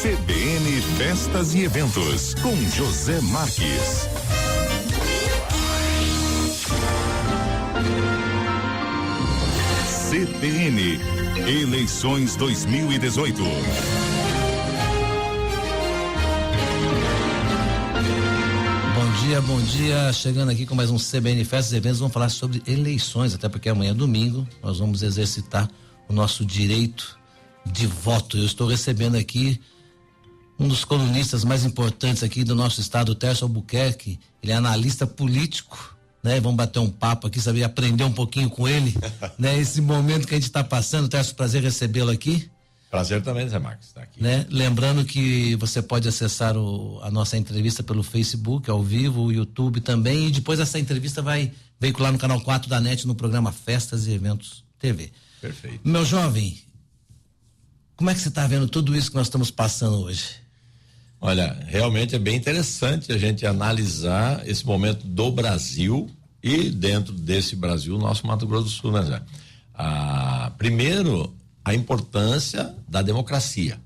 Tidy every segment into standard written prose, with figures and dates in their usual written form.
CBN Festas e Eventos, com José Marques. CBN, eleições 2018. Bom dia, chegando aqui com mais um CBN Festas e Eventos, vamos falar sobre eleições, até porque amanhã é domingo, nós vamos exercitar o nosso direito de voto. Eu estou recebendo aqui um dos colunistas mais importantes aqui do nosso estado, o Tércio Albuquerque. Ele é analista político, né? Vamos bater um papo aqui, saber aprender um pouquinho com ele, né? Esse momento que a gente está passando. Tércio, prazer recebê-lo aqui. Prazer também, Zé Marcos, estar aqui. Né? Lembrando que você pode acessar a nossa entrevista pelo Facebook, ao vivo, o YouTube também, e depois essa entrevista vai veicular no canal 4 da NET, no programa Festas e Eventos TV. Perfeito. Meu jovem, como é que você está vendo tudo isso que nós estamos passando hoje? Olha, realmente é bem interessante a gente analisar esse momento do Brasil e dentro desse Brasil, nosso Mato Grosso do Sul, né, Zé? Primeiro, a importância da democracia,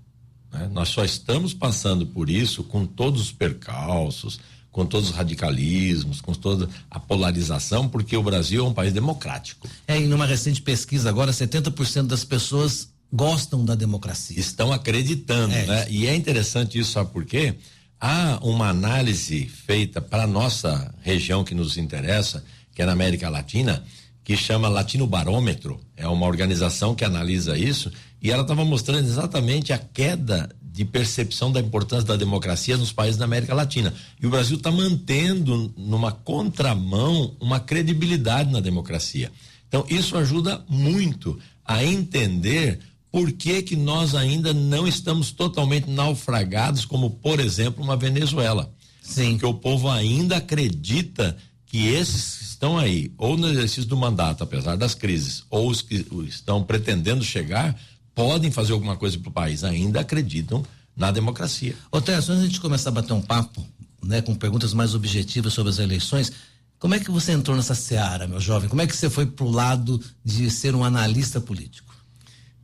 né? Nós só estamos passando por isso com todos os percalços, com todos os radicalismos, com toda a polarização, porque o Brasil é um país democrático. E numa recente pesquisa agora, 70% das pessoas gostam da democracia. Estão acreditando, né? E é interessante isso, sabe por quê? Há uma análise feita para a nossa região que nos interessa, que é na América Latina, que chama Latino Barômetro, é uma organização que analisa isso, e ela estava mostrando exatamente a queda de percepção da importância da democracia nos países da América Latina. E o Brasil está mantendo numa contramão uma credibilidade na democracia. Então, isso ajuda muito a entender por que nós ainda não estamos totalmente naufragados, como, por exemplo, uma Venezuela. Sim. Porque o povo ainda acredita que esses que estão aí, ou no exercício do mandato, apesar das crises, ou os que estão pretendendo chegar, podem fazer alguma coisa para o país, ainda acreditam na democracia. Ô Tércio, antes de a gente começar a bater um papo, né, com perguntas mais objetivas sobre as eleições, como é que você entrou nessa seara, meu jovem? Como é que você foi pro lado de ser um analista político?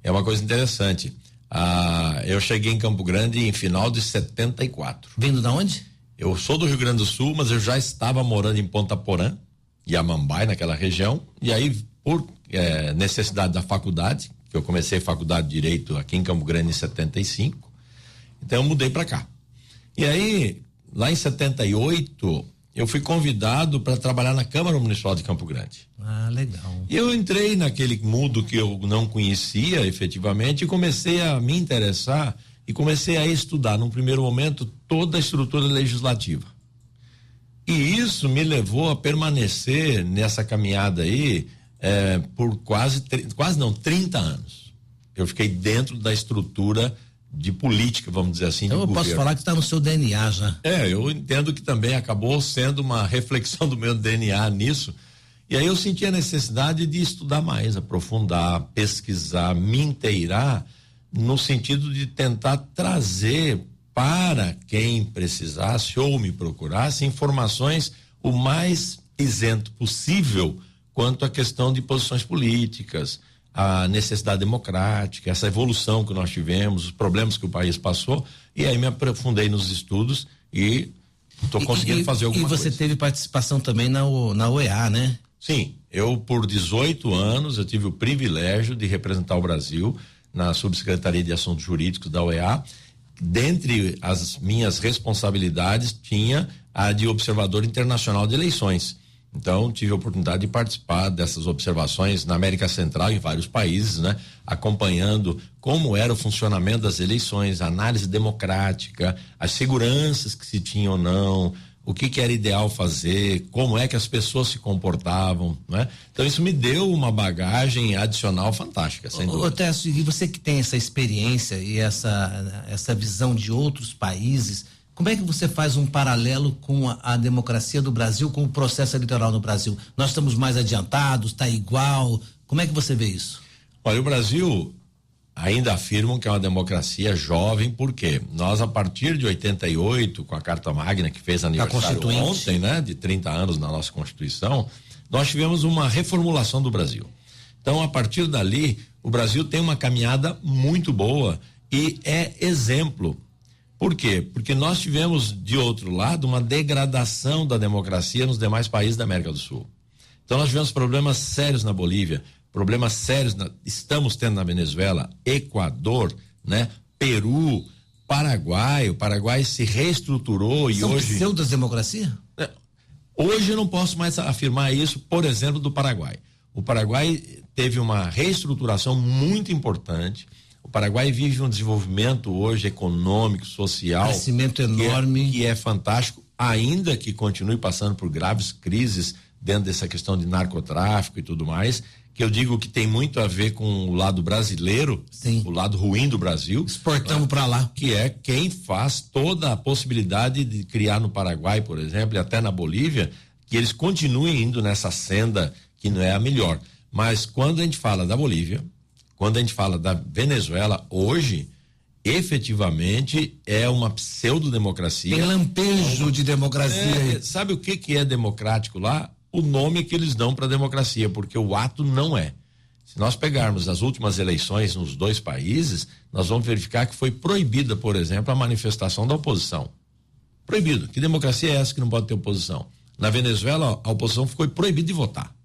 É uma coisa interessante. Eu cheguei em Campo Grande em final de 74. Vindo da onde? Eu sou do Rio Grande do Sul, mas eu já estava morando em Ponta Porã, Iamambai, naquela região, e aí, por necessidade da faculdade, que eu comecei a faculdade de Direito aqui em Campo Grande em 75, então eu mudei para cá. E aí, lá em 78, eu fui convidado para trabalhar na Câmara Municipal de Campo Grande. Ah, legal. E eu entrei naquele mundo que eu não conhecia efetivamente e comecei a me interessar e comecei a estudar, num primeiro momento, toda a estrutura legislativa. E isso me levou a permanecer nessa caminhada aí por quase 30 anos. Eu fiquei dentro da estrutura de política, vamos dizer assim, então de eu governo. Posso falar que está no seu DNA já. Eu entendo que também acabou sendo uma reflexão do meu DNA nisso. E aí eu senti a necessidade de estudar mais, aprofundar, pesquisar, me inteirar, no sentido de tentar trazer para quem precisasse ou me procurasse informações o mais isento possível quanto à questão de posições políticas, a necessidade democrática, essa evolução que nós tivemos, os problemas que o país passou, e aí me aprofundei nos estudos e estou conseguindo fazer alguma coisa. E você teve participação também na OEA, né? Sim, eu por 18 anos eu tive o privilégio de representar o Brasil na Subsecretaria de Assuntos Jurídicos da OEA. Dentre as minhas responsabilidades tinha a de observador internacional de eleições. Então tive a oportunidade de participar dessas observações na América Central, em vários países, né? Acompanhando como era o funcionamento das eleições, a análise democrática, as seguranças que se tinham ou não, o que era ideal fazer, como é que as pessoas se comportavam, né? Então isso me deu uma bagagem adicional fantástica, sem dúvida. Tércio, e você que tem essa experiência e essa visão de outros países, como é que você faz um paralelo com a democracia do Brasil, com o processo eleitoral no Brasil? Nós estamos mais adiantados, está igual? Como é que você vê isso? Olha, o Brasil ainda afirmam que é uma democracia jovem, porque nós, a partir de 88, com a Carta Magna, que fez aniversário ontem, né, de 30 anos na nossa Constituição, nós tivemos uma reformulação do Brasil. Então, a partir dali, o Brasil tem uma caminhada muito boa e é exemplo. Por quê? Porque nós tivemos, de outro lado, uma degradação da democracia nos demais países da América do Sul. Então nós tivemos problemas sérios na Bolívia, problemas sérios estamos tendo na Venezuela, Equador, né? Peru, Paraguai. O Paraguai se reestruturou e hoje... pseudo-democracia? Hoje eu não posso mais afirmar isso, por exemplo, do Paraguai. O Paraguai teve uma reestruturação muito importante. O Paraguai vive um desenvolvimento hoje econômico, social. Crescimento enorme. Que é fantástico, ainda que continue passando por graves crises dentro dessa questão de narcotráfico e tudo mais, que eu digo que tem muito a ver com o lado brasileiro, sim, o lado ruim do Brasil. Exportamos para lá. Que é quem faz toda a possibilidade de criar no Paraguai, por exemplo, e até na Bolívia, que eles continuem indo nessa senda que não é a melhor. Mas quando a gente fala da Bolívia, quando a gente fala da Venezuela, hoje, efetivamente, é uma pseudo-democracia. Tem lampejo de democracia. Sabe o que é democrático lá? O nome que eles dão para a democracia, porque o ato não é. Se nós pegarmos as últimas eleições nos dois países, nós vamos verificar que foi proibida, por exemplo, a manifestação da oposição. Proibido. Que democracia é essa que não pode ter oposição? Na Venezuela, a oposição ficou proibida de votar.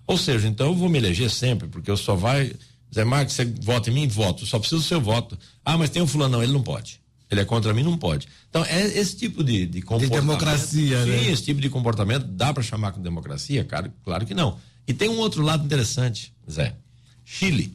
Ou seja, então eu vou me eleger sempre, porque eu só vai... Zé Marcos, você vota em mim? Voto. Só preciso do seu voto. Ah, mas tem um fulano. Não, ele não pode. Ele é contra mim, não pode. Então, é esse tipo de comportamento. De democracia, sim, né? Esse tipo de comportamento dá para chamar com democracia? Claro que não. E tem um outro lado interessante, Zé. Chile,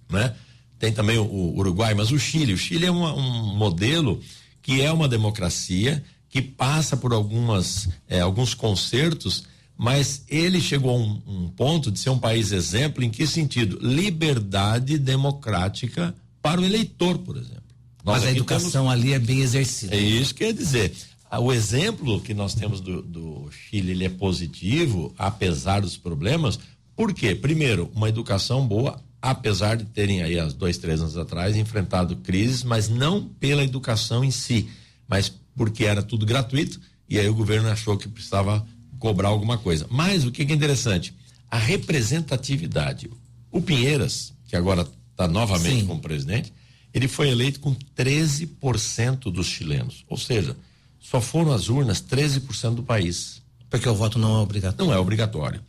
né? Tem também o Uruguai, mas o Chile é um modelo que é uma democracia que passa por alguns concertos, mas ele chegou a um ponto de ser um país exemplo. Em que sentido? Liberdade democrática para o eleitor, por exemplo. Mas a educação ali é bem exercida. É isso que quer dizer. O exemplo que nós temos do Chile, ele é positivo, apesar dos problemas. Por quê? Primeiro, uma educação boa, apesar de terem aí, há 2-3 anos atrás, enfrentado crises, mas não pela educação em si, mas porque era tudo gratuito e aí o governo achou que precisava cobrar alguma coisa. Mas o que é interessante? A representatividade. O Pinheiras, que agora está novamente como presidente, ele foi eleito com 13% dos chilenos, ou seja, só foram às urnas 13% do país. Porque o voto não é obrigatório. Não é obrigatório.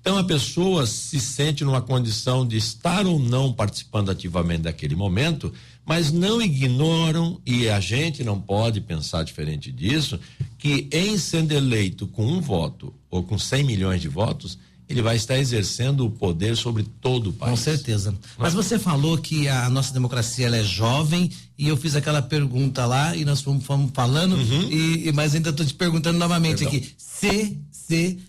Então a pessoa se sente numa condição de estar ou não participando ativamente daquele momento, mas não ignoram, e a gente não pode pensar diferente disso, que em sendo eleito com um voto ou com 100 milhões de votos, ele vai estar exercendo o poder sobre todo o país. Com certeza. Mas você falou que a nossa democracia ela é jovem, e eu fiz aquela pergunta lá e nós fomos falando, mas ainda estou te perguntando novamente aqui. Se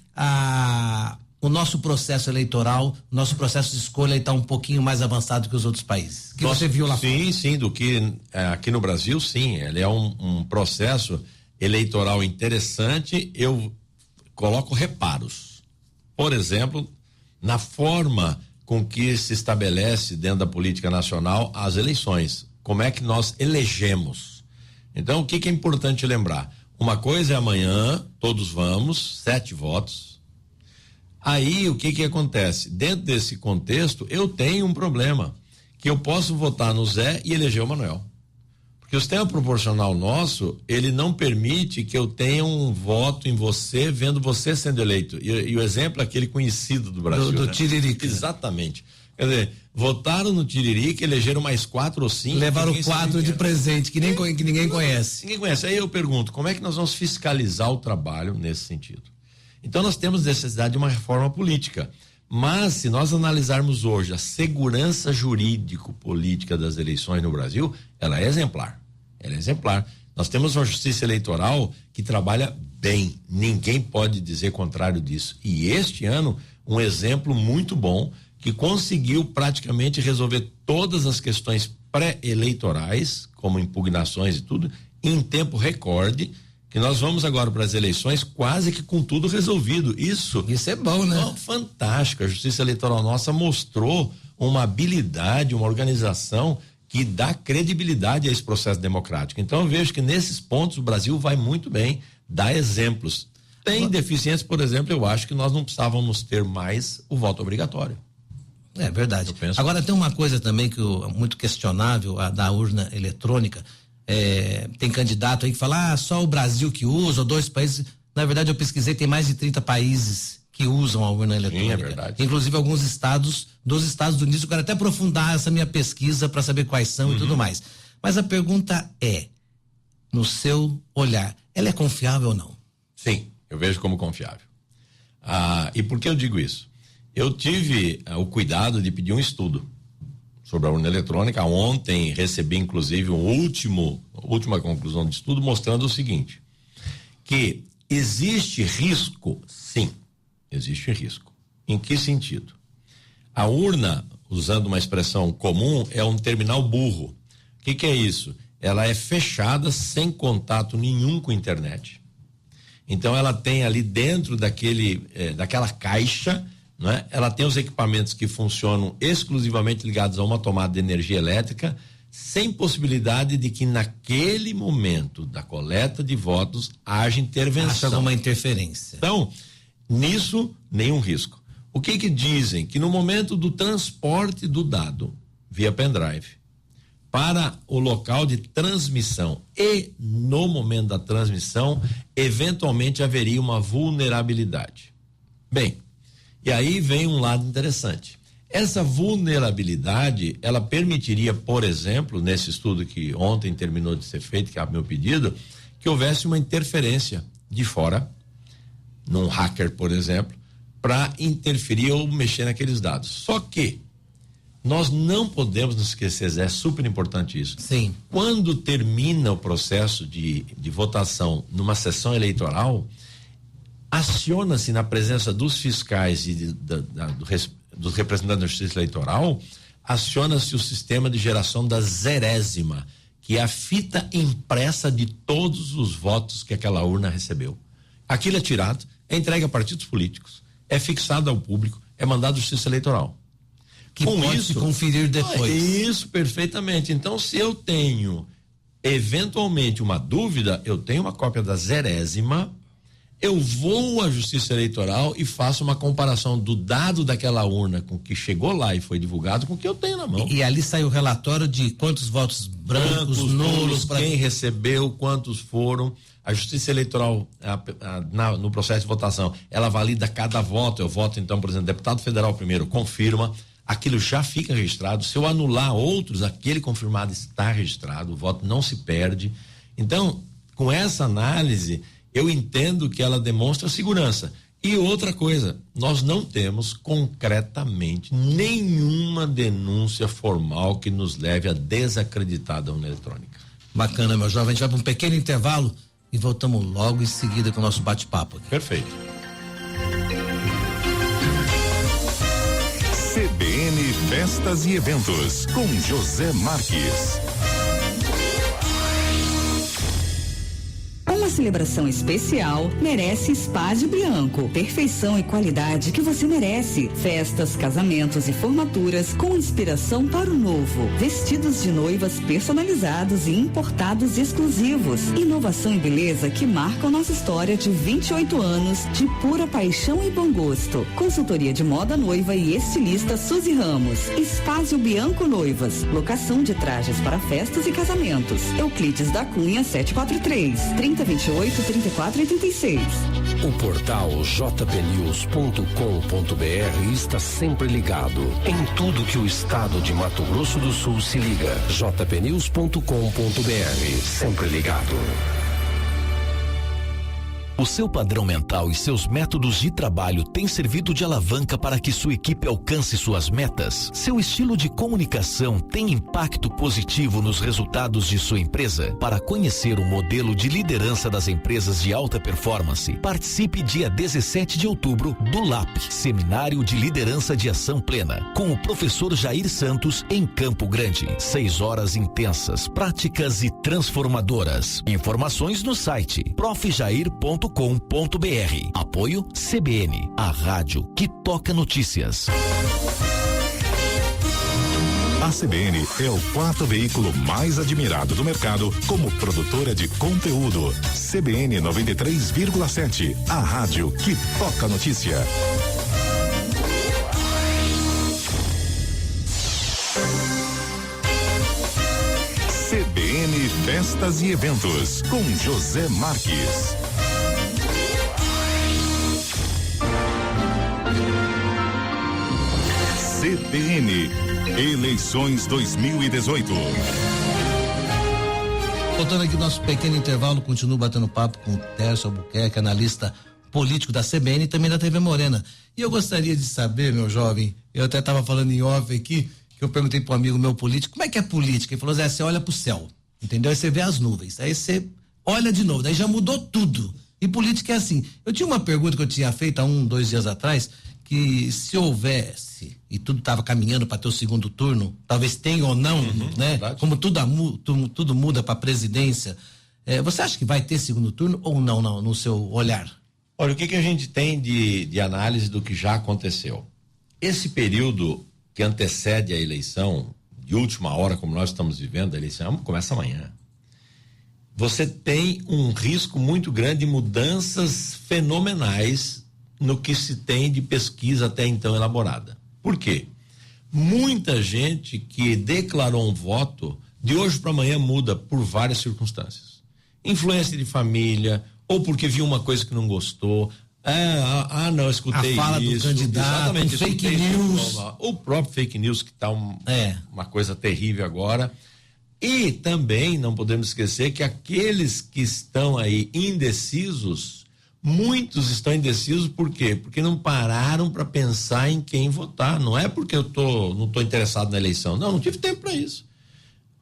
o nosso processo eleitoral, o nosso processo de escolha está um pouquinho mais avançado que os outros países. Que você viu lá fora? Sim, do que aqui no Brasil, sim. Ele é um processo eleitoral interessante. Eu coloco reparos. Por exemplo, na forma com que se estabelece dentro da política nacional as eleições. Como é que nós elegemos? Então, o que é importante lembrar? Uma coisa é amanhã, todos vamos, 7 votos. Aí, o que acontece? Dentro desse contexto, eu tenho um problema, que eu posso votar no Zé e eleger o Manuel. Porque o sistema proporcional nosso, ele não permite que eu tenha um voto em você, vendo você sendo eleito. E o exemplo é aquele conhecido do Brasil. Do Tiririca. Exatamente. Quer dizer, votaram no Tiririca, elegeram mais 4 ou 5. Levaram 4 de presente, que ninguém conhece. Ninguém conhece. Aí eu pergunto, como é que nós vamos fiscalizar o trabalho nesse sentido? Então nós temos necessidade de uma reforma política. Mas se nós analisarmos hoje a segurança jurídico-política das eleições no Brasil, ela é exemplar. Ela é exemplar. Nós temos uma justiça eleitoral que trabalha bem. Ninguém pode dizer contrário disso. E este ano, um exemplo muito bom, que conseguiu praticamente resolver todas as questões pré-eleitorais, como impugnações e tudo, em tempo recorde, que nós vamos agora para as eleições quase que com tudo resolvido. Isso é bom, né? Fantástico. A Justiça Eleitoral nossa mostrou uma habilidade, uma organização que dá credibilidade a esse processo democrático. Então eu vejo que nesses pontos o Brasil vai muito bem, dá exemplos. Tem deficiências, por exemplo, eu acho que nós não precisávamos ter mais o voto obrigatório. É verdade. Agora tem uma coisa também que muito questionável, a da urna eletrônica. Tem candidato aí que fala, só o Brasil que usa, ou 2 países. Na verdade, eu pesquisei, tem mais de 30 países que usam a urna eletrônica. Sim, é verdade. Inclusive alguns estados dos Estados Unidos. Eu quero até aprofundar essa minha pesquisa para saber quais são e tudo mais. Mas a pergunta é, no seu olhar, ela é confiável ou não? Sim, eu vejo como confiável. E por que eu digo isso? Eu tive o cuidado de pedir um estudo sobre a urna eletrônica. Ontem recebi, inclusive, última conclusão de estudo mostrando o seguinte, que existe risco, sim, existe risco. Em que sentido? A urna, usando uma expressão comum, é um terminal burro. O que é isso? Ela é fechada sem contato nenhum com a internet. Então ela tem ali dentro daquela caixa, não é? Ela tem os equipamentos que funcionam exclusivamente ligados a uma tomada de energia elétrica, sem possibilidade de que naquele momento da coleta de votos haja intervenção. Haja alguma interferência. Então, nisso, nenhum risco. O que dizem? Que no momento do transporte do dado via pendrive para o local de transmissão e no momento da transmissão, eventualmente haveria uma vulnerabilidade. Bem, e aí vem um lado interessante. Essa vulnerabilidade, ela permitiria, por exemplo, nesse estudo que ontem terminou de ser feito, que é o meu pedido, que houvesse uma interferência de fora, num hacker, por exemplo, para interferir ou mexer naqueles dados. Só que nós não podemos nos esquecer, é super importante isso. Sim. Quando termina o processo de votação numa sessão eleitoral, aciona-se na presença dos fiscais e dos representantes da Justiça Eleitoral, aciona-se o sistema de geração da zerésima, que é a fita impressa de todos os votos que aquela urna recebeu. Aquilo é tirado, é entregue a partidos políticos, é fixado ao público, é mandado à Justiça Eleitoral. Que com pode isso, conferir depois. Isso, perfeitamente. Então, se eu tenho eventualmente uma dúvida, eu tenho uma cópia da zerésima, eu vou à Justiça Eleitoral e faço uma comparação do dado daquela urna com o que chegou lá e foi divulgado com o que eu tenho na mão. E ali sai o relatório de quantos votos brancos, nulos, quem recebeu, quantos foram. A Justiça Eleitoral, no processo de votação, ela valida cada voto. Eu voto, então, por exemplo, deputado federal primeiro, confirma, aquilo já fica registrado. Se eu anular outros, aquele confirmado está registrado, o voto não se perde. Então, com essa análise, eu entendo que ela demonstra segurança. E outra coisa, nós não temos concretamente nenhuma denúncia formal que nos leve a desacreditar da urna eletrônica. Bacana, meu jovem. A gente vai para um pequeno intervalo e voltamos logo em seguida com o nosso bate-papo aqui. Perfeito. CBN Festas e Eventos, com José Marques. Uma celebração especial merece Espaço Bianco. Perfeição e qualidade que você merece. Festas, casamentos e formaturas com inspiração para o novo. Vestidos de noivas personalizados e importados exclusivos. Inovação e beleza que marcam nossa história de 28 anos de pura paixão e bom gosto. Consultoria de moda noiva e estilista Suzy Ramos. Espaço Bianco Noivas. Locação de trajes para festas e casamentos. Euclides da Cunha 743 3028-3486. O portal jpnews.com.br está sempre ligado em tudo que o estado de Mato Grosso do Sul se liga. jpnews.com.br, sempre ligado. O seu padrão mental e seus métodos de trabalho têm servido de alavanca para que sua equipe alcance suas metas? Seu estilo de comunicação tem impacto positivo nos resultados de sua empresa? Para conhecer o modelo de liderança das empresas de alta performance, participe dia 17 de outubro do LAP, Seminário de Liderança de Ação Plena, com o professor Jair Santos em Campo Grande. 6 horas intensas, práticas e transformadoras. Informações no site profjair.com.br. Apoio CBN, a rádio que toca notícias. A CBN é o 4º veículo mais admirado do mercado como produtora de conteúdo. CBN 93,7, a rádio que toca notícia. Festas e eventos com José Marques. CBN, eleições 2018. Voltando aqui nosso pequeno intervalo, continuo batendo papo com o Tércio Albuquerque, analista político da CBN e também da TV Morena. E eu gostaria de saber, meu jovem, eu até estava falando em off aqui, que eu perguntei para um amigo meu político, como é que é política? Ele falou, Zé, você olha pro céu, entendeu? Aí você vê as nuvens, aí você olha de novo, daí já mudou tudo. E política é assim. Eu tinha uma pergunta que eu tinha feito há 2 dias atrás, que se houvesse e tudo estava caminhando para ter o segundo turno, talvez tenha ou não, né? Verdade. Como tudo muda para a presidência, você acha que vai ter segundo turno ou não, no seu olhar? Olha, o que a gente tem de análise do que já aconteceu? Esse período que antecede a eleição, de última hora, como nós estamos vivendo, a eleição começa amanhã. Você tem um risco muito grande de mudanças fenomenais no que se tem de pesquisa até então elaborada. Por quê? Muita gente que declarou um voto, de hoje para amanhã muda por várias circunstâncias. Influência de família, ou porque viu uma coisa que não gostou, não, escutei isso. A fala do candidato, fake news. O próprio fake news que está uma coisa terrível agora. E também não podemos esquecer que aqueles que estão aí indecisos, muitos estão indecisos por quê? Porque não pararam para pensar em quem votar. Não é porque eu não tô interessado na eleição. Não tive tempo para isso.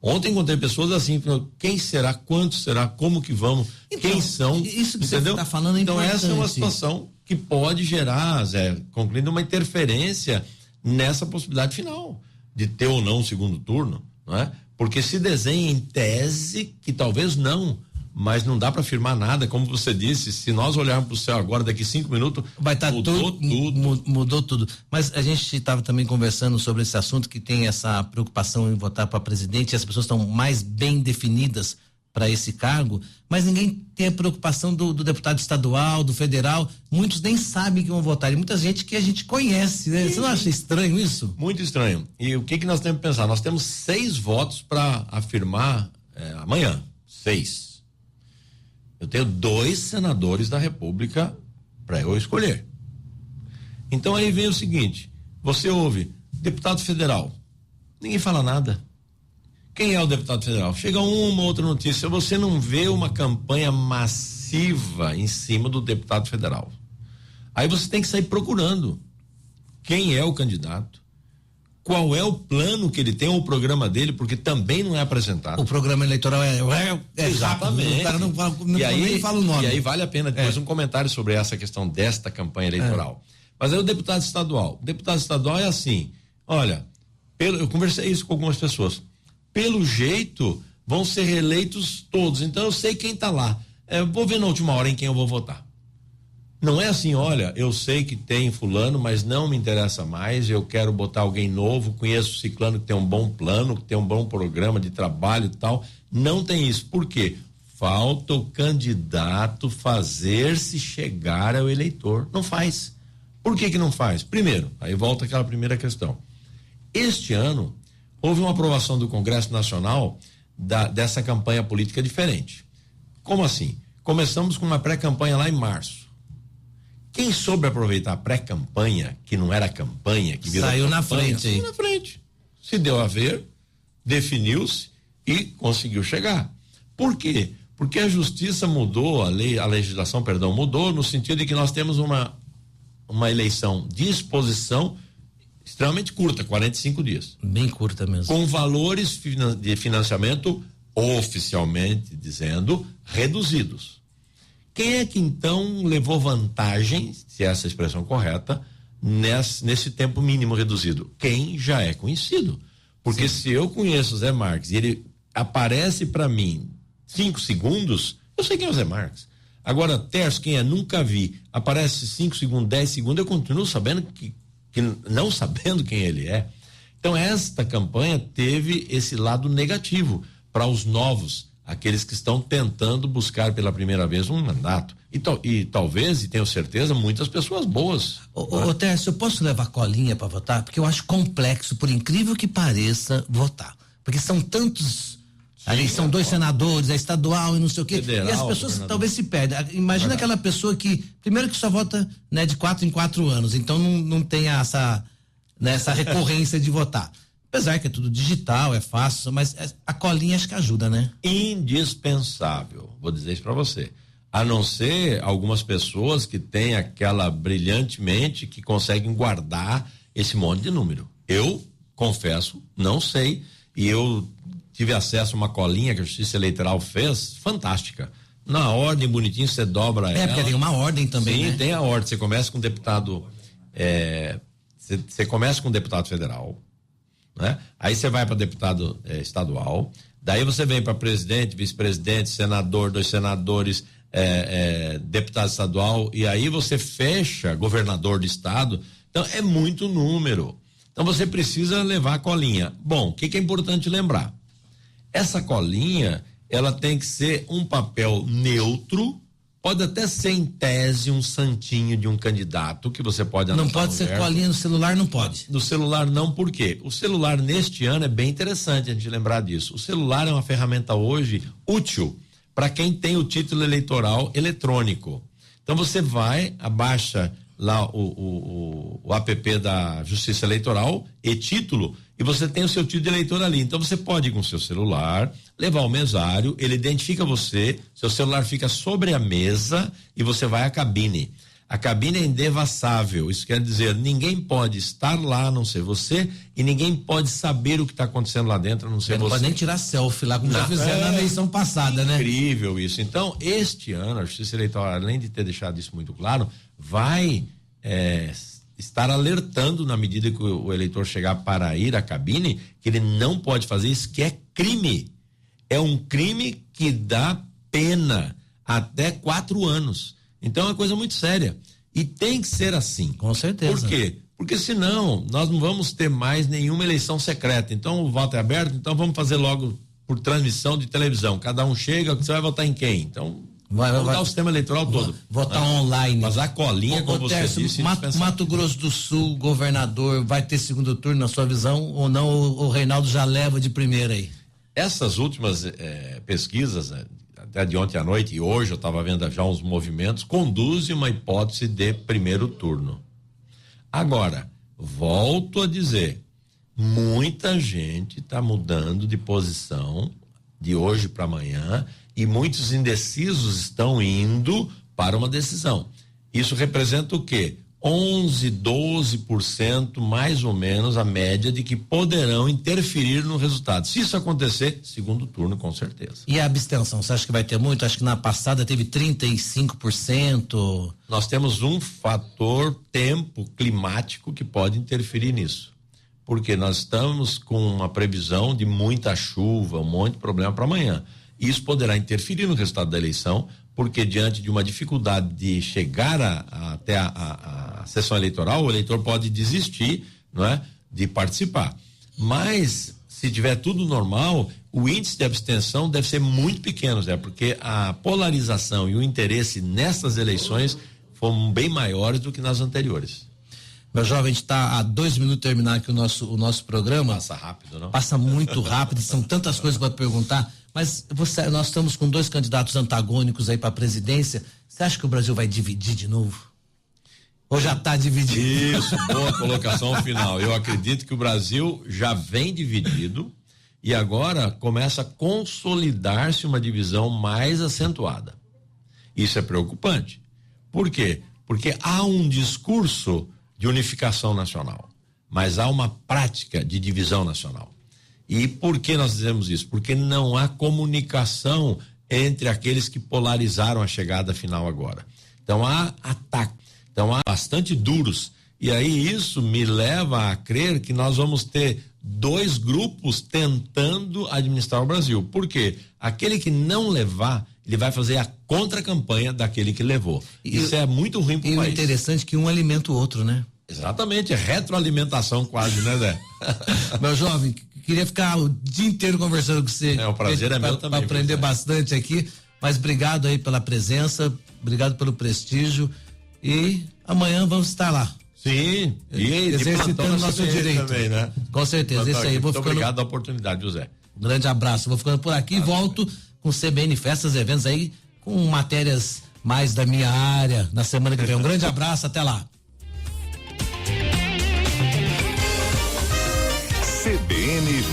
Ontem encontrei pessoas assim, quem será, quanto será, como que vamos, então, quem são, isso que entendeu? Você está falando é então importante. Essa é uma situação que pode gerar, Zé, concluindo, uma interferência nessa possibilidade final de ter ou não um segundo turno, não é? Porque se desenha em tese que talvez não, mas não dá para afirmar nada, como você disse, se nós olharmos para o céu agora, daqui 5 minutos, vai estar mudou tudo. Mas a gente estava também conversando sobre esse assunto, que tem essa preocupação em votar para presidente, e as pessoas estão mais bem definidas para esse cargo, mas ninguém tem a preocupação do deputado estadual, do federal, muitos nem sabem que vão votar, e muita gente que a gente conhece, né? Você não acha estranho isso? Muito estranho. E o que nós temos que pensar? Nós temos 6 votos para afirmar amanhã, 6. Eu tenho 2 senadores da República para eu escolher. Então aí vem o seguinte, você ouve deputado federal, ninguém fala nada. Quem é o deputado federal? Chega uma ou outra notícia, você não vê uma campanha massiva em cima do deputado federal. Aí você tem que sair procurando quem é o candidato, qual é o plano que ele tem, ou o programa dele, porque também não é apresentado. O programa eleitoral é exatamente. Rápido, o cara nem fala o nome. E aí vale a pena depois um comentário sobre essa questão desta campanha eleitoral. Mas aí o deputado estadual. O deputado estadual é assim, olha, eu conversei isso com algumas pessoas. Pelo jeito, vão ser reeleitos todos. Então eu sei quem está lá. Eu vou ver na última hora em quem eu vou votar. Não é assim, olha, eu sei que tem fulano, mas não me interessa mais, eu quero botar alguém novo, conheço ciclano que tem um bom plano, que tem um bom programa de trabalho e tal. Não tem isso. Por quê? Falta o candidato fazer-se chegar ao eleitor. Não faz. Por que não faz? Primeiro, aí volta aquela primeira questão. Este ano, houve uma aprovação do Congresso Nacional dessa campanha política diferente. Como assim? Começamos com uma pré-campanha lá em março. Quem soube aproveitar a pré-campanha, que não era campanha, que virou saiu campanha, na frente. Saiu na frente. Se deu a ver, definiu-se e conseguiu chegar. Por quê? Porque a justiça mudou, a legislação mudou no sentido de que nós temos uma eleição de exposição extremamente curta, 45 dias. Bem curta mesmo. Com valores de financiamento, oficialmente dizendo, reduzidos. Quem é que então levou vantagem, se essa é a expressão correta, nesse tempo mínimo reduzido? Quem já é conhecido. Porque se eu conheço o Zé Marques e ele aparece para mim 5 segundos, eu sei quem é o Zé Marques. Agora, Tércio, quem é? Nunca vi. Aparece 5 segundos, 10 segundos, eu continuo sabendo que não sabendo quem ele é. Então esta campanha teve esse lado negativo para os novos, aqueles que estão tentando buscar pela primeira vez um mandato. E talvez, e tenho certeza, muitas pessoas boas. Ô Tércio, eu posso levar colinha para votar? Porque eu acho complexo, por incrível que pareça, votar. Porque são tantos Ali são 2 senadores, é estadual e não sei o quê. Federal, e as pessoas talvez se perdem. Imagina aquela pessoa que, primeiro que só vota, né, de 4 em 4 anos, então não tem essa recorrência de votar. Apesar que é tudo digital, é fácil, mas a colinha acho que ajuda, né? Indispensável, vou dizer isso pra você. A não ser algumas pessoas que têm aquela brilhante mente que conseguem guardar esse monte de número. Eu, confesso, não sei, e eu tive acesso a uma colinha que a Justiça Eleitoral fez, fantástica. Na ordem, bonitinho, você dobra ela. Porque tem uma ordem também, Sim, né? tem a ordem. Você começa com deputado, você começa com deputado federal, né? Aí você vai para deputado estadual, daí você vem para presidente, vice-presidente, senador, 2 senadores, deputado estadual, e aí você fecha governador do estado. Então é muito número. Então você precisa levar a colinha. Bom, o que é importante lembrar? Essa colinha, ela tem que ser um papel neutro, pode até ser em tese um santinho de um candidato que você pode anotar. Não pode ser colinha no celular, não pode. No celular não, por quê? O celular neste ano é bem interessante a gente lembrar disso. O celular é uma ferramenta hoje útil para quem tem o título eleitoral eletrônico. Então você vai, abaixa lá o app da Justiça Eleitoral e título, e você tem o seu título de eleitor ali. Então você pode ir com o seu celular, levar o mesário, ele identifica você, seu celular fica sobre a mesa e você vai à cabine. A cabine é indevassável, isso quer dizer, ninguém pode estar lá a não ser você, e ninguém pode saber o que está acontecendo lá dentro a não ser você. Não pode nem tirar selfie lá, como já fizeram na eleição passada, né? Incrível isso. Então, este ano, a Justiça Eleitoral, além de ter deixado isso muito claro, vai estar alertando na medida que o eleitor chegar para ir à cabine, que ele não pode fazer isso, que é crime. É um crime que dá pena até 4 anos. Então é uma coisa muito séria. E tem que ser assim. Com certeza. Por quê? Porque senão nós não vamos ter mais nenhuma eleição secreta. Então o voto é aberto, então vamos fazer logo por transmissão de televisão. Cada um chega, você vai votar em quem? Então vamos dar o sistema eleitoral todo. Votar online. Mas a colinha, como você disse, Mato Grosso do Sul, governador, vai ter segundo turno na sua visão ou não? O Reinaldo já leva de primeira aí? Essas últimas pesquisas, até de ontem à noite e hoje eu estava vendo já uns movimentos, conduzem uma hipótese de primeiro turno. Agora, volto a dizer, muita gente está mudando de posição de hoje para amanhã e muitos indecisos estão indo para uma decisão. Isso representa o quê? 11, 12% mais ou menos a média de que poderão interferir no resultado. Se isso acontecer, segundo turno, com certeza. E a abstenção, você acha que vai ter muito? Acho que na passada teve 35%. Nós temos um fator tempo climático que pode interferir nisso. Porque nós estamos com uma previsão de muita chuva, um monte de problema para amanhã. Isso poderá interferir no resultado da eleição, porque diante de uma dificuldade de chegar até a sessão eleitoral, o eleitor pode desistir, não é, de participar. Mas se tiver tudo normal, o índice de abstenção deve ser muito pequeno, Zé, porque a polarização e o interesse nessas eleições foram bem maiores do que nas anteriores. Meu jovem, a gente está a 2 minutos de terminar aqui o nosso programa. Passa rápido, não? Passa muito rápido, são tantas coisas para perguntar. Mas nós estamos com 2 candidatos antagônicos aí para a presidência. Você acha que o Brasil vai dividir de novo? Ou já está dividido? Isso, boa colocação final. Eu acredito que o Brasil já vem dividido e agora começa a consolidar-se uma divisão mais acentuada. Isso é preocupante. Por quê? Porque há um discurso de unificação nacional, mas há uma prática de divisão nacional. E por que nós dizemos isso? Porque não há comunicação entre aqueles que polarizaram a chegada final agora. Então há ataque, então há bastante duros. E aí isso me leva a crer que nós vamos ter 2 grupos tentando administrar o Brasil. Por quê? Aquele que não levar, ele vai fazer a contra-campanha daquele que levou. Isso é muito ruim para o país. E o interessante é que um alimenta o outro, né? Exatamente, é retroalimentação quase, né, Zé? Meu jovem, queria ficar o dia inteiro conversando com você. O prazer é meu também. Para aprender bastante aqui, mas obrigado aí pela presença, obrigado pelo prestígio e amanhã vamos estar lá. Sim, e exercitando nosso direito. Também, né? Com certeza, isso aí. Muito obrigado pela oportunidade, José. Um grande abraço. Vou ficando por aqui e volto com CBN Festas e Eventos aí, com matérias mais da minha área na semana que vem. Um grande abraço, até lá. CBN